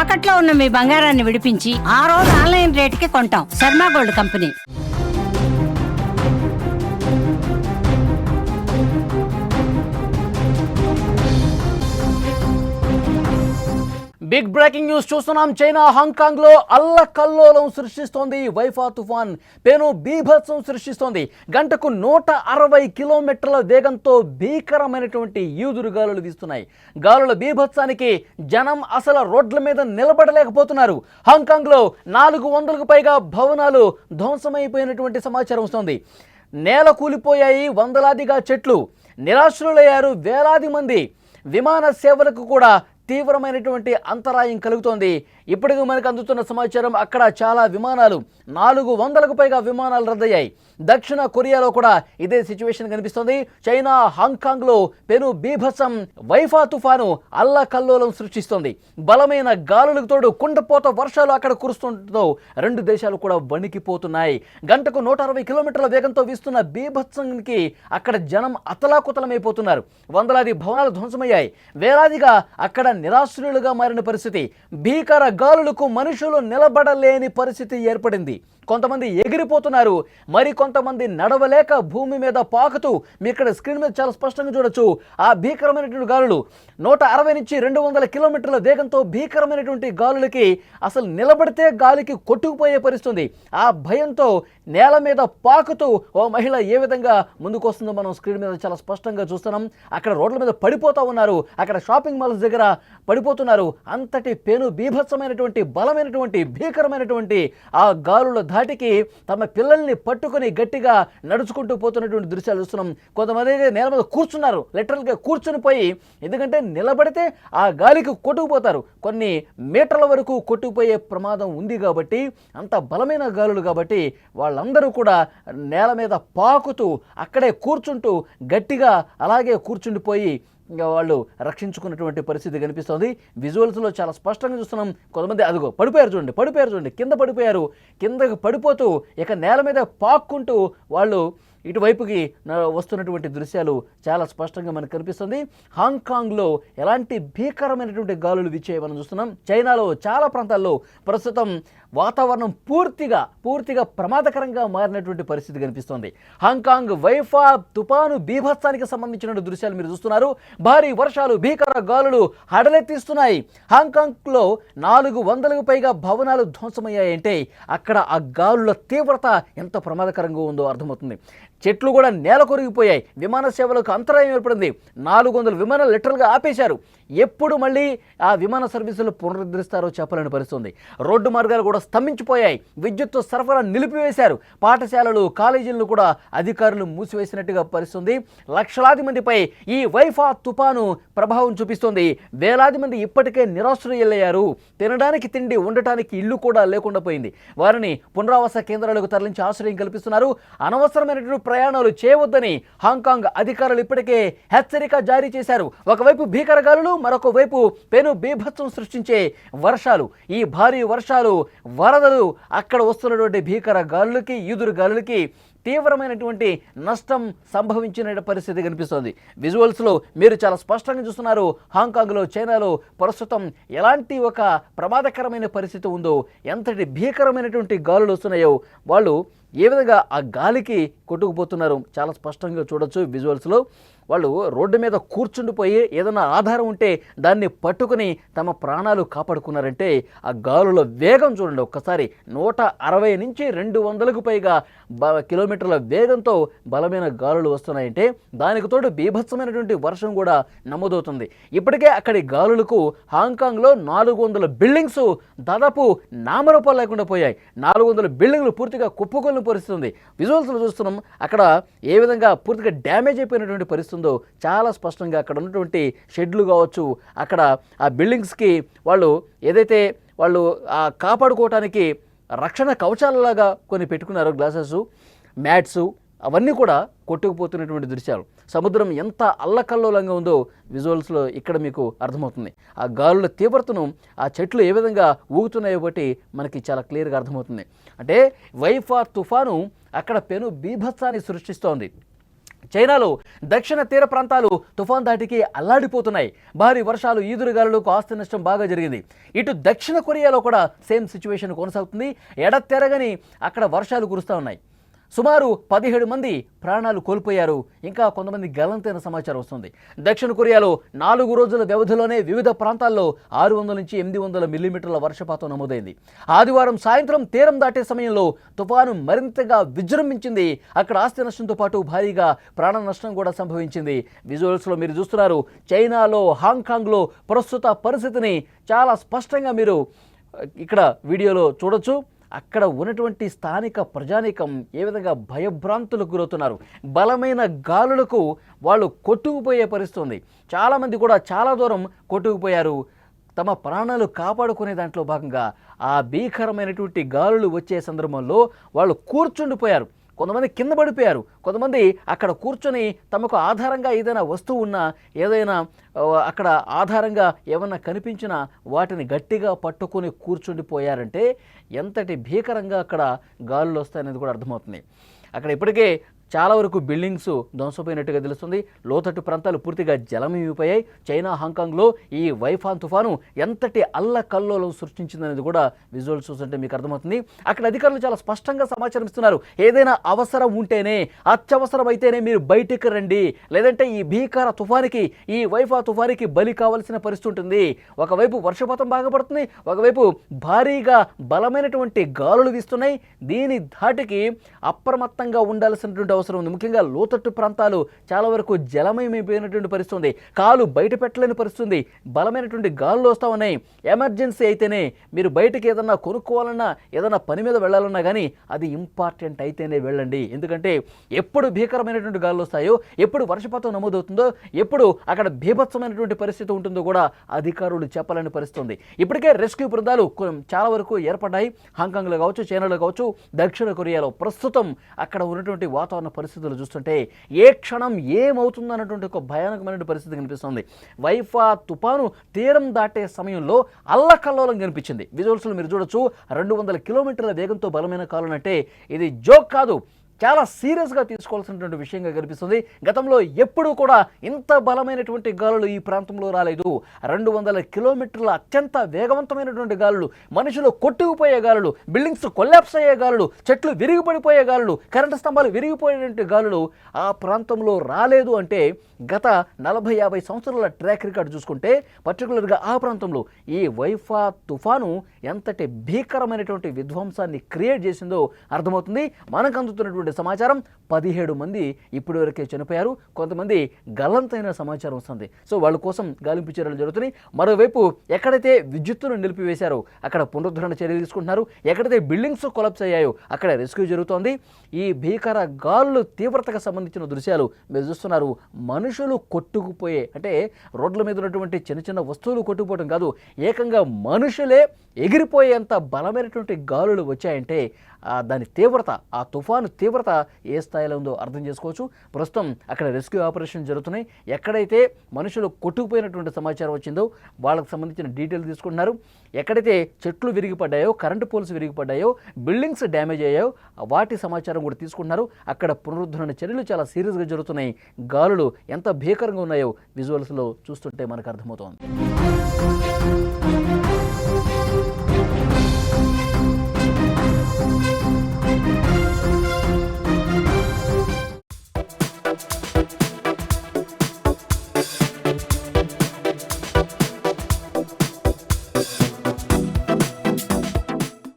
తాకట్లో ఉన్న మీ బంగారాన్ని విడిపించి ఆ రోజు ఆన్లైన్ రేటుకి కొంటాం. Sharma gold company. Big breaking news China. చైనా హాంకాంగ్ లో అల్లకల్లోలం సృష్టిస్తోంది. వైఫా తుఫాన్ పెను బీభత్సం సృష్టిస్తోంది. గంటకు 160 కిలోమీటర్ల వేగంతో భీకరమైనటువంటి ఈదురుగాలులు వీస్తున్నాయి. గాలుల బీభత్సానికి జనం అసలు రోడ్ల మీద నిలబడలేకపోతున్నారు. హాంకాంగ్ లో 400కు పైగా భవనాలు ధ్వంసమైపోయినటువంటి సమాచారం వస్తోంది. నేల కూలిపోయాయి. వందలాదిగా చెట్లు. నిరాశ్రులయ్యారు వేలాది మంది. విమాన సేవలకు కూడా తీవ్రమైనటువంటి అంతరాయం కలుగుతోంది. ఇప్పటికీ మనకు అందుతున్న సమాచారం అక్కడ చాలా విమానాలు 400కు పైగా విమానాలు రద్దయ్యాయి. దక్షిణ కొరియాలో కూడా ఇదే సిచ్యువేషన్ కనిపిస్తోంది. చైనా హాంకాంగ్లో పెను బీభత్సం వైఫా తుఫాను అల్లకల్లోలం సృష్టిస్తోంది. బలమైన గాలులకు తోడు కుండపోత వర్షాలు అక్కడ కురుస్తుండటంతో రెండు దేశాలు కూడా వణికిపోతున్నాయి. గంటకు 160 కిలోమీటర్ల వేగంతో వీస్తున్న బీభత్సానికి అక్కడ జనం అతలాకుతలమైపోతున్నారు. వందలాది భవనాలు ధ్వంసమయ్యాయి. వేలాదిగా అక్కడ నిరాశ్రులుగా మారిన పరిస్థితి. భీకర గాలులకు మనుషులు నిలబడలేని పరిస్థితి ఏర్పడింది. కొంతమంది ఎగిరిపోతున్నారు. మరి కొంతమంది నడవలేక భూమి మీద పాకుతూ మీ ఇక్కడ స్క్రీన్ మీద చాలా స్పష్టంగా చూడొచ్చు. ఆ భీకరమైనటువంటి గాలులు 160 నుంచి 200 కిలోమీటర్ల వేగంతో భీకరమైనటువంటి గాలులకి అసలు నిలబడితే గాలికి కొట్టుకుపోయే పరిస్థితుంది. ఆ భయంతో నేల మీద పాకుతూ ఓ మహిళ ఏ విధంగా ముందుకు వస్తుందో మనం స్క్రీన్ మీద చాలా స్పష్టంగా చూస్తున్నాం. అక్కడ రోడ్ల మీద పడిపోతూ ఉన్నారు. అక్కడ షాపింగ్ మాల్స్ దగ్గర పడిపోతున్నారు. అంతటి పెను బీభత్సమైనటువంటి బలమైనటువంటి భీకరమైనటువంటి ఆ గాలుల ధాటికి తమ పిల్లల్ని పట్టుకొని గట్టిగా నడుచుకుంటూ పోతున్నటువంటి దృశ్యాలు చూస్తున్నాం. కొంతమంది నేల మీద కూర్చున్నారు. లిటరల్గా కూర్చుని పోయి, ఎందుకంటే నిలబడితే ఆ గాలికి కొట్టుకుపోతారు. కొన్ని మీటర్ల వరకు కొట్టుకుపోయే ప్రమాదం ఉంది కాబట్టి, అంత బలమైన గాలులు కాబట్టి వాళ్ళందరూ కూడా నేల మీద పాకుతూ అక్కడే కూర్చుంటూ గట్టిగా అలాగే కూర్చుండిపోయి ఇంకా వాళ్ళు రక్షించుకున్నటువంటి పరిస్థితి కనిపిస్తుంది. విజువల్స్లో చాలా స్పష్టంగా చూస్తున్నాం. కొంతమంది అదిగో పడిపోయారు చూడండి, కింద పడిపోయారు. కిందకు పడిపోతూ ఇక నేల మీద పాక్కుంటూ వాళ్ళు ఇటువైపుకి వస్తున్నటువంటి దృశ్యాలు చాలా స్పష్టంగా మనకు కనిపిస్తుంది. హాంకాంగ్లో ఎలాంటి భీకరమైనటువంటి గాలులు వీచాయి మనం చూస్తున్నాం. చైనాలో చాలా ప్రాంతాల్లో ప్రస్తుతం వాతావరణం పూర్తిగా ప్రమాదకరంగా మారినటువంటి పరిస్థితి కనిపిస్తోంది. హాంకాంగ్ వైఫా తుపాను బీభత్సానికి సంబంధించిన దృశ్యాలు మీరు చూస్తున్నారు. భారీ వర్షాలు, భీకర గాలులు హడలెత్తిస్తున్నాయి. హాంకాంగ్లో 400కు పైగా భవనాలు ధ్వంసమయ్యాయంటే అక్కడ ఆ గాలుల తీవ్రత ఎంత ప్రమాదకరంగా ఉందో అర్థమవుతుంది. చెట్లు కూడా నేల కొరిగిపోయాయి. విమాన సేవలకు అంతరాయం ఏర్పడింది. 400 విమానాలు లిటరల్గా ఆపేశారు. ఎప్పుడు మళ్ళీ ఆ విమాన సర్వీసులు పునరుద్ధరిస్తారో చెప్పలేని పరిస్థితుంది. రోడ్డు మార్గాలు కూడా స్తంభించిపోయాయి. విద్యుత్ సరఫరా నిలిపివేశారు. పాఠశాలలు, కాలేజీలను కూడా అధికారులు మూసివేసినట్టుగా పరిస్థితుంది. లక్షలాది మందిపై ఈ వైఫా తుపాను ప్రభావం చూపిస్తోంది. వేలాది మంది ఇప్పటికే నిరాశ్రయులయ్యారు. తినడానికి తిండి, ఉండటానికి ఇల్లు కూడా లేకుండా పోయింది. వారిని పునరావాస కేంద్రాలకు తరలించి ఆశ్రయం కల్పిస్తున్నారు. అనవసరమైనటువంటి ప్రయాణాలు చేయవద్దని హాంకాంగ్ అధికారులు ఇప్పటికే హెచ్చరిక జారీ చేశారు. ఒకవైపు భీకర గాలులు, మరొక వైపు పెను బీభత్సం సృష్టించే వర్షాలు. ఈ భారీ వర్షాలు, వరదలు, అక్కడ వస్తున్నటువంటి భీకర గాలులకి, ఈదురు గాలులకి తీవ్రమైనటువంటి నష్టం సంభవించిన పరిస్థితి కనిపిస్తోంది. విజువల్స్లో మీరు చాలా స్పష్టంగా చూస్తున్నారు. హాంకాంగ్లో, చైనాలో ప్రస్తుతం ఎలాంటి ఒక ప్రమాదకరమైన పరిస్థితి ఉందో, ఎంతటి భీకరమైనటువంటి గాలులు వస్తున్నాయో వాళ్ళు ఏ విధంగా ఆ గాలికి కొట్టుకుపోతున్నారు చాలా స్పష్టంగా చూడొచ్చు విజువల్స్లో. వాళ్ళు రోడ్డు మీద కూర్చుండిపోయి ఏదైనా ఆధారం ఉంటే దాన్ని పట్టుకుని తమ ప్రాణాలు కాపాడుకున్నారంటే ఆ గాలుల వేగం చూడండి ఒక్కసారి. 160 నుంచి 200కు పైగా కిలోమీటర్ల వేగంతో బలమైన గాలులు వస్తున్నాయంటే దానికి తోడు బీభత్సమైనటువంటి వర్షం కూడా నమోదవుతుంది. ఇప్పటికే అక్కడి గాలులకు హాంకాంగ్లో 400 బిల్డింగ్స్ దాదాపు నామరూపాలు లేకుండా పోయాయి. 400 బిల్డింగ్లు పూర్తిగా కుప్పకొల్లిన పరిస్థితి ఉంది. విజువల్స్లో చూస్తున్నాం అక్కడ ఏ విధంగా పూర్తిగా డ్యామేజ్ అయిపోయినటువంటి పరిస్థితి ఉందో చాలా స్పష్టంగా. అక్కడ ఉన్నటువంటి షెడ్లు కావచ్చు, అక్కడ ఆ బిల్డింగ్స్కి వాళ్ళు ఏదైతే వాళ్ళు కాపాడుకోవటానికి రక్షణ కవచాలలాగా కొన్ని పెట్టుకున్నారో, గ్లాసెస్, మ్యాట్స్, అవన్నీ కూడా కొట్టుకుపోతున్నటువంటి దృశ్యాలు. సముద్రం ఎంత అల్లకల్లోలంగా ఉందో విజువల్స్లో ఇక్కడ మీకు అర్థమవుతుంది. ఆ గాలుల తీవ్రతను, ఆ చెట్లు ఏ విధంగా ఊగుతున్నాయో బట్టి మనకి చాలా క్లియర్గా అర్థమవుతుంది. అంటే వైఫా తుఫాను అక్కడ పెను బీభత్సాన్ని సృష్టిస్తోంది. చైనాలో దక్షిణ తీర ప్రాంతాలు తుఫాన్ దాటికి అల్లాడిపోతున్నాయి. భారీ వర్షాలు, ఈదురుగాలులకు ఆస్తి నష్టం బాగా జరిగింది. ఇటు దక్షిణ కొరియాలో కూడా సేమ్ సిచ్యువేషన్ కొనసాగుతుంది. ఎడతెరగని అక్కడ వర్షాలు కురుస్తూ ఉన్నాయి. సుమారు 17 మంది ప్రాణాలు కోల్పోయారు. ఇంకా కొంతమంది గల్లంతైన సమాచారం వస్తుంది. దక్షిణ కొరియాలో 4 రోజుల వ్యవధిలోనే వివిధ ప్రాంతాల్లో 600 నుంచి 800 మిల్లీమీటర్ల వర్షపాతం నమోదైంది. ఆదివారం సాయంత్రం తీరం దాటే సమయంలో తుఫాను మరింతగా విజృంభించింది. అక్కడ ఆస్తి నష్టంతో పాటు భారీగా ప్రాణ నష్టం కూడా సంభవించింది. విజువల్స్లో మీరు చూస్తున్నారు. చైనాలో, హాంకాంగ్లో ప్రస్తుత పరిస్థితిని చాలా స్పష్టంగా మీరు ఇక్కడ వీడియోలో చూడొచ్చు. అక్కడ ఉన్నటువంటి స్థానిక ప్రజానీకం ఏ విధంగా భయభ్రాంతులకు గురవుతున్నారు. బలమైన గాలులకు వాళ్ళు కొట్టుకుపోయే పరిస్థితి ఉంది. చాలామంది కూడా చాలా దూరం కొట్టుకుపోయారు. తమ ప్రాణాలు కాపాడుకునే దాంట్లో భాగంగా ఆ భీకరమైనటువంటి గాలులు వచ్చే సందర్భంలో వాళ్ళు కూర్చుండిపోయారు. కొంతమంది కింద పడిపోయారు. కొంతమంది అక్కడ కూర్చొని తమకు ఆధారంగా ఏదైనా వస్తువు ఉన్నా, ఏదైనా అక్కడ ఆధారంగా ఏమన్నా కనిపించినా వాటిని గట్టిగా పట్టుకొని కూర్చుండిపోయారంటే ఎంతటి భీకరంగా అక్కడ గాలులు వస్తాయనేది కూడా అర్థమవుతుంది. అక్కడ ఇప్పటికే చాలా వరకు బిల్డింగ్స్ ధ్వంసపోయినట్టుగా తెలుస్తుంది. లోతట్టు ప్రాంతాలు పూర్తిగా జలమయమైపోయాయి. చైనా, హాంకాంగ్లో ఈ వైఫాన్ తుఫాను ఎంతటి అల్లకల్లోలం సృష్టించిందనేది కూడా విజువల్స్ చూస్తుంటే మీకు అర్థమవుతుంది. అక్కడ అధికారులు చాలా స్పష్టంగా సమాచారం ఇస్తున్నారు. ఏదైనా అవసరం ఉంటేనే, అత్యవసరం అయితేనే మీరు బయటికి రండి, లేదంటే ఈ భీకర తుఫానికి, ఈ వైఫా తుఫానికి బలి కావాల్సిన పరిస్థితి ఉంటుంది. ఒకవైపు వర్షపాతం బాగా పడుతుంది, ఒకవైపు భారీగా బలమైనటువంటి గాలులు వీస్తున్నాయి. దీని ధాటికి అప్రమత్తంగా ఉండాల్సినటువంటి అవసరం ఉంది. ముఖ్యంగా లోతట్టు ప్రాంతాలు చాలా వరకు జలమయమైపోయినటువంటి పరిస్థితి ఉంది. కాలు బయట పెట్టలేని పరిస్థితి ఉంది. బలమైనటువంటి గాలులు వస్తూ ఉన్నాయి. ఎమర్జెన్సీ అయితేనే, మీరు బయటకి ఏదన్నా కొనుక్కోవాలన్నా, ఏదన్నా పని మీద వెళ్ళాలన్నా కానీ అది ఇంపార్టెంట్ అయితేనే వెళ్ళండి. ఎందుకంటే ఎప్పుడు భీకరమైనటువంటి గాలులు వస్తాయో, ఎప్పుడు వర్షపాతం నమోదవుతుందో, ఎప్పుడు అక్కడ బీభత్సమైనటువంటి పరిస్థితి ఉంటుందో కూడా అధికారులు చెప్పలేని పరిస్థితి ఉంది. ఇప్పటికే రెస్క్యూ బృందాలు చాలా వరకు ఏర్పడ్డాయి. హాంకాంగ్లో కావచ్చు, చైనాలో కావచ్చు, దక్షిణ కొరియాలో. ప్రస్తుతం అక్కడ ఉన్నటువంటి వాతావరణ పరిస్థితులు చూస్తుంటే ఏ క్షణం ఏమవుతుందన్నటువంటి ఒక భయానకమైన పరిస్థితి కనిపిస్తుంది. వైఫా తుఫాను తీరం దాటే సమయంలో అల్లకల్లోలం కనిపించింది. విజువల్స్లో మీరు చూడొచ్చు. 200 కిలోమీటర్ల వేగంతో బలమైన గాలులు అంటే ఇది జోక్ కాదు, చాలా సీరియస్గా తీసుకోవాల్సినటువంటి విషయంగా కనిపిస్తుంది. గతంలో ఎప్పుడూ కూడా ఇంత బలమైనటువంటి గాలులు ఈ ప్రాంతంలో రాలేదు. 200 కిలోమీటర్ల అత్యంత వేగవంతమైనటువంటి గాలులు, మనుషులు కొట్టుకుపోయే గాలులు, బిల్డింగ్స్ కొల్లాప్స్ అయ్యే గాలులు, చెట్లు విరిగిపడిపోయే గాలులు, కరెంటు స్తంభాలు విరిగిపోయేటువంటి గాలులు ఆ ప్రాంతంలో రాలేదు. అంటే గత 40-50 సంవత్సరాల ట్రాక్ రికార్డు చూసుకుంటే పర్టికులర్గా ఆ ప్రాంతంలో ఈ వైఫా తుఫాను ఎంతటి భీకరమైనటువంటి విధ్వంసాన్ని క్రియేట్ చేసిందో అర్థమవుతుంది. మనకు అందుతున్నటువంటి సమాచారం 17 మంది ఇప్పటి వరకే చనిపోయారు. కొంతమంది గల్లంతైన సమాచారం వస్తుంది. సో వాళ్ళ కోసం గాలింపు చర్యలు జరుగుతున్నాయి. మరోవైపు ఎక్కడైతే విద్యుత్తును నిలిపివేశారో అక్కడ పునరుద్ధరణ చర్యలు తీసుకుంటున్నారు. ఎక్కడైతే బిల్డింగ్స్ కొలాప్స్ అయ్యాయో అక్కడ రెస్క్యూ జరుగుతోంది. ఈ భీకర గాలులు తీవ్రతకు సంబంధించిన దృశ్యాలు మీరు చూస్తున్నారు. మనుషులు కొట్టుకుపోయే, అంటే రోడ్ల మీద ఉన్నటువంటి చిన్న చిన్న వస్తువులు కొట్టుకుపోవడం కాదు, ఏకంగా మనుషులే ఎగిరిపోయేంత బలమైనటువంటి గాలులు వచ్చాయంటే దాని తీవ్రత, ఆ తుఫాను తీవ్రత ఏ స్థాయిలో ఉందో అర్థం చేసుకోవచ్చు. ప్రస్తుతం అక్కడ రెస్క్యూ ఆపరేషన్ జరుగుతున్నాయి. ఎక్కడైతే మనుషులు కొట్టుకుపోయినటువంటి సమాచారం వచ్చిందో వాళ్ళకు సంబంధించిన డీటెయిల్ తీసుకుంటున్నారు. ఎక్కడైతే చెట్లు విరిగిపడ్డాయో, కరెంటు పోల్స్ విరిగిపడ్డాయో, బిల్డింగ్స్ డ్యామేజ్ అయ్యాయో వాటి సమాచారం కూడా తీసుకుంటున్నారు. అక్కడ పునరుద్ధరణ చర్యలు చాలా సీరియస్గా జరుగుతున్నాయి. గాలులు ఎంత భీకరంగా ఉన్నాయో విజువల్స్లో చూస్తుంటే మనకు అర్థమవుతోంది.